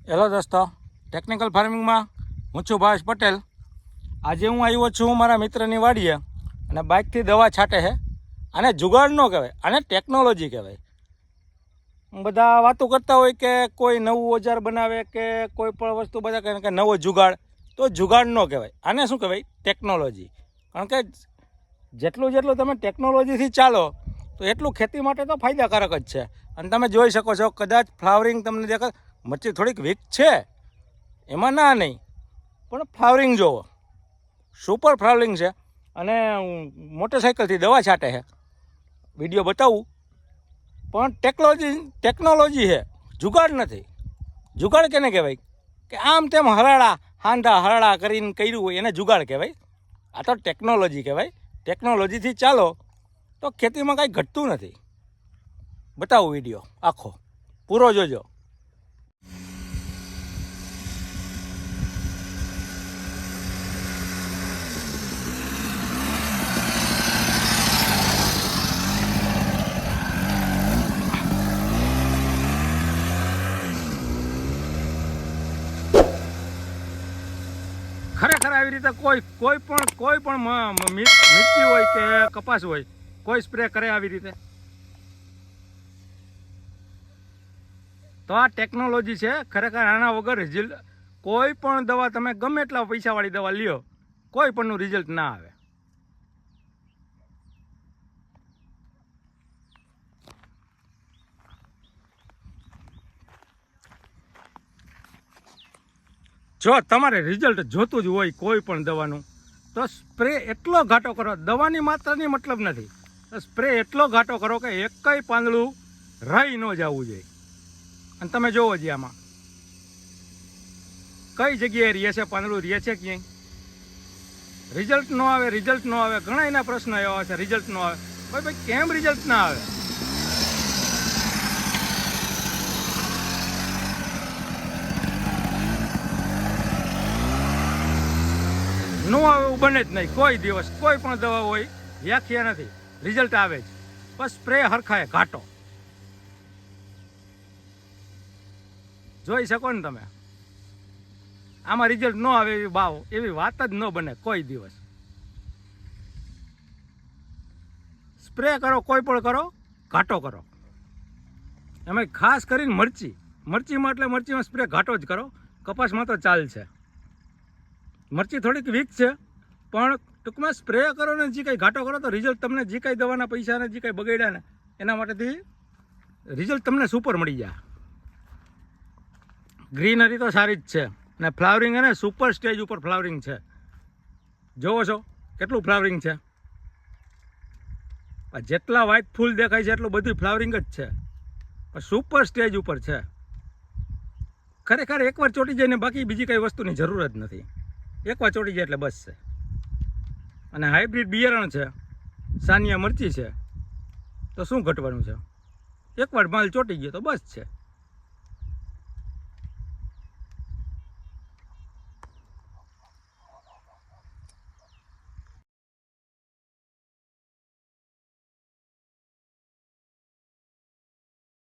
Hello દોસ્તો, technical ફાર્મિંગમાં હું છું ભાવેશ પટેલ. આજે હું આવ્યો છું મારા મિત્રની વાડીએ અને બાઇકથી દવા છાંટે છે. આને જુગાડ ન કહેવાય, આને ટેકનોલોજી કહેવાય. બધા વાતો કરતા હોય કે કોઈ નવું ઓજાર બનાવે કે કોઈ પણ વસ્તુ બધા કહે કે નવો જુગાડ, તો જુગાડ ન કહેવાય. આને શું કહેવાય? ટેકનોલોજી. કારણ કે જેટલું તમે ટેકનોલોજીથી ચાલો તો એટલું ખેતી માટે તો ફાયદાકારક જ છે. અને તમે જોઈ શકો છો, કદાચ ફ્લાવરિંગ તમને દેખાય, મરચી થોડીક વીક છે, એમાં ના નહીં, પણ ફ્લાવરિંગ જુઓ, સુપર ફ્લાવરિંગ છે. અને મોટરસાઇકલથી દવા છાંટે છે, વિડીયો બતાવું. પણ ટેકનોલોજી છે, જુગાડ નથી. જુગાડ કેને કહેવાય? કે આમ તેમ હરાળા કરીને કર્યું હોય એને જુગાડ કહેવાય. આ તો ટેકનોલોજી કહેવાય. ટેકનોલોજીથી ચાલો તો ખેતીમાં કાંઈ ઘટતું નથી. બતાવું વિડીયો આખો પૂરો જોજો. ખરેખર આવી રીતે કોઈ પણ મિર્ચી હોય કે કપાસ હોય, કોઈ સ્પ્રે કરે આવી રીતે? તો આ ટેકનોલોજી છે. ખરેખર આના વગર રિઝલ્ટ કોઈ પણ દવા તમે ગમે એટલા પૈસાવાળી દવા લ્યો, કોઈ પણનું રિઝલ્ટ ના આવે. જો તમારે રિઝલ્ટ જોતું જ હોય કોઈ પણ દવાનું, તો સ્પ્રે એટલો ઘાટો કરો. દવાની માત્રાની મતલબ નથી, તો સ્પ્રે એટલો ઘાટો કરો કે એકય પાંદડું રહી ન જવું જોઈએ. અને તમે જોવો જ આમાં કઈ જગ્યાએ રહે છે પાંદડું, રહે છે ક્યાંય? રિઝલ્ટ ન આવે. ઘણા એના પ્રશ્નો એવા છે, રિઝલ્ટ ન આવે. ભાઈ કેમ રિઝલ્ટ ના આવે? ન આવે એવું બને જ નહીં કોઈ દિવસ. કોઈ પણ દવા હોય વ્યાખ્યા નથી, રિઝલ્ટ આવે જ. બસ સ્પ્રે હરખાય ઘાટો. જોઈ શકો ને તમે, આમાં રિઝલ્ટ ન આવે એવી વાત જ ન બને કોઈ દિવસ. સ્પ્રે કરો, કોઈ પણ કરો, ઘાટો કરો. એમાં ખાસ કરીને મરચીમાં એટલે મરચીમાં સ્પ્રે ઘાટો જ કરો. કપાસમાં તો ચાલશે. મરચી થોડીક વીક છે, પણ ટૂંકમાં સ્પ્રે કરો ને જે કંઈ ઘાટો કરો તો રિઝલ્ટ તમને જે કંઈ દવાના પૈસા ને જે કંઈ બગડ્યા ને એના માટેથી રિઝલ્ટ તમને સુપર મળી જાય. ગ્રીનરી તો સારી જ છે ને ફ્લાવરિંગ એને સુપર સ્ટેજ ઉપર ફ્લાવરિંગ છે. જોવો છો કેટલું ફ્લાવરિંગ છે. જેટલા વ્હાઇટ ફૂલ દેખાય છે એટલું બધું ફ્લાવરિંગ જ છે, પણ સુપર સ્ટેજ ઉપર છે. ખરેખર એકવાર ચોટી જાય ને બાકી બીજી કંઈ વસ્તુની જરૂર જ નથી. એકવાર ચોટી જાય એટલે બસ છે. અને હાઇબ્રિડ બિયારણ છે, સાનિયા મરચી છે, તો શું ઘટવાનું છે? એકવાર માલ ચોટી ગયો તો બસ છે.